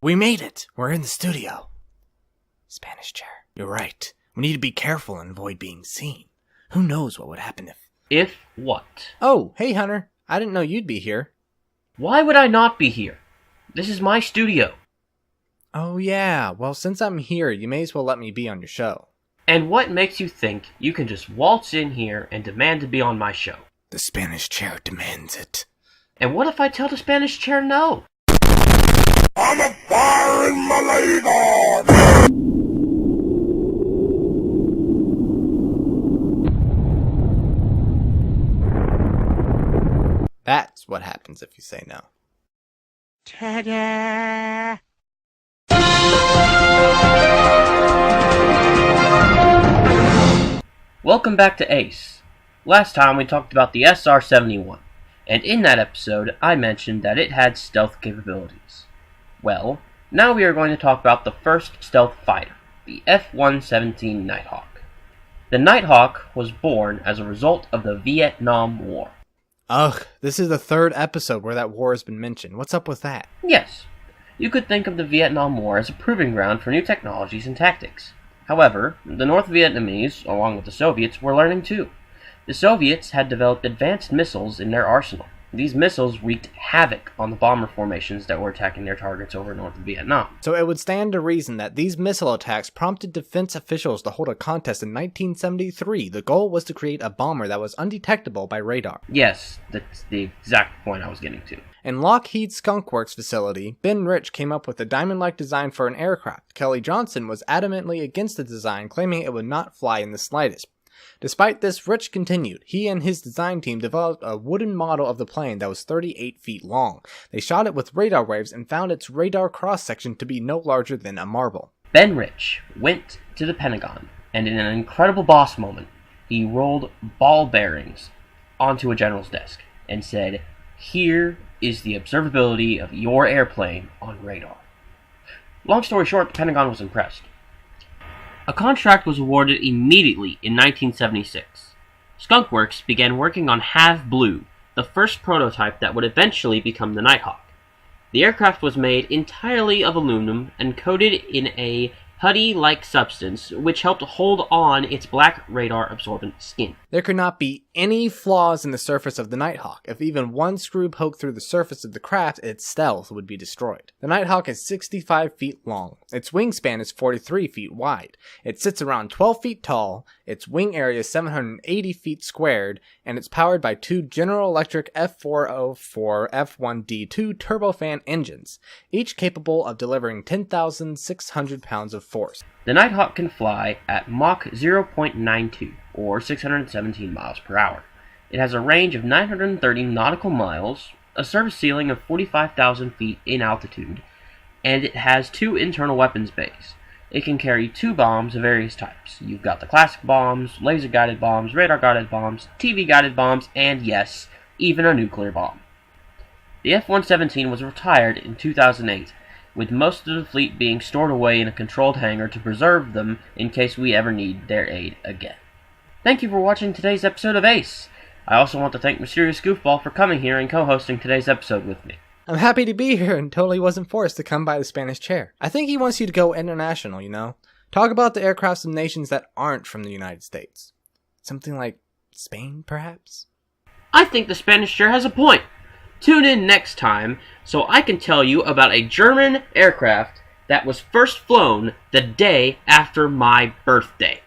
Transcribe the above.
We made it! We're in the studio. Spanish chair. You're right. We need to be careful and avoid being seen. Who knows what would happen if... If what? Oh, hey Hunter. I didn't know you'd be here. Why would I not be here? This is my studio. Oh yeah, well since I'm here, you may as well let me be on your show. And what makes you think you can just waltz in here and demand to be on my show? The Spanish chair demands it. And what if I tell the Spanish chair no? I'm a fire in my leg. That's what happens if you say no. Ta-da! Welcome back to Ace. Last time we talked about the SR-71, and in that episode I mentioned that it had stealth capabilities. Well, now we are going to talk about the first stealth fighter, the F-117 Nighthawk. The Nighthawk was born as a result of the Vietnam War. Ugh, this is the third episode where that war has been mentioned. What's up with that? Yes, you could think of the Vietnam War as a proving ground for new technologies and tactics. However, the North Vietnamese, along with the Soviets, were learning too. The Soviets had developed advanced missiles in their arsenal. These missiles wreaked havoc on the bomber formations that were attacking their targets over north of Vietnam. So it would stand to reason that these missile attacks prompted defense officials to hold a contest in 1973. The goal was to create a bomber that was undetectable by radar. Yes, that's the exact point I was getting to. In Lockheed's Skunk Works facility, Ben Rich came up with a diamond-like design for an aircraft. Kelly Johnson was adamantly against the design, claiming it would not fly in the slightest. Despite this, Rich continued. He and his design team developed a wooden model of the plane that was 38 feet long. They shot it with radar waves and found its radar cross-section to be no larger than a marble. Ben Rich went to the Pentagon, and in an incredible boss moment, he rolled ball bearings onto a general's desk and said, "Here is the observability of your airplane on radar." Long story short, the Pentagon was impressed. A contract was awarded immediately in 1976. Skunk Works began working on Have Blue, the first prototype that would eventually become the Nighthawk. The aircraft was made entirely of aluminum and coated in a putty-like substance which helped hold on its black radar-absorbent skin. There could not be any flaws in the surface of the Nighthawk. If even one screw poked through the surface of the craft, its stealth would be destroyed. The Nighthawk is 65 feet long. Its wingspan is 43 feet wide. It sits around 12 feet tall, its wing area is 780 feet squared, and it's powered by two General Electric F404 F1D2 turbofan engines, each capable of delivering 10,600 pounds of force. The Nighthawk can fly at Mach 0.92, or 617 miles per hour. It has a range of 930 nautical miles, a service ceiling of 45,000 feet in altitude, and it has two internal weapons bays. It can carry two bombs of various types. You've got the classic bombs, laser-guided bombs, radar-guided bombs, TV-guided bombs, and yes, even a nuclear bomb. The F-117 was retired in 2008, with most of the fleet being stored away in a controlled hangar to preserve them in case we ever need their aid again. Thank you for watching today's episode of Ace. I also want to thank Mysterious Goofball for coming here and co-hosting today's episode with me. I'm happy to be here and totally wasn't forced to come by the Spanish chair. I think he wants you to go international, you know? Talk about the aircrafts of nations that aren't from the United States. Something like Spain, perhaps? I think the Spanish chair has a point. Tune in next time so I can tell you about a German aircraft that was first flown the day after my birthday.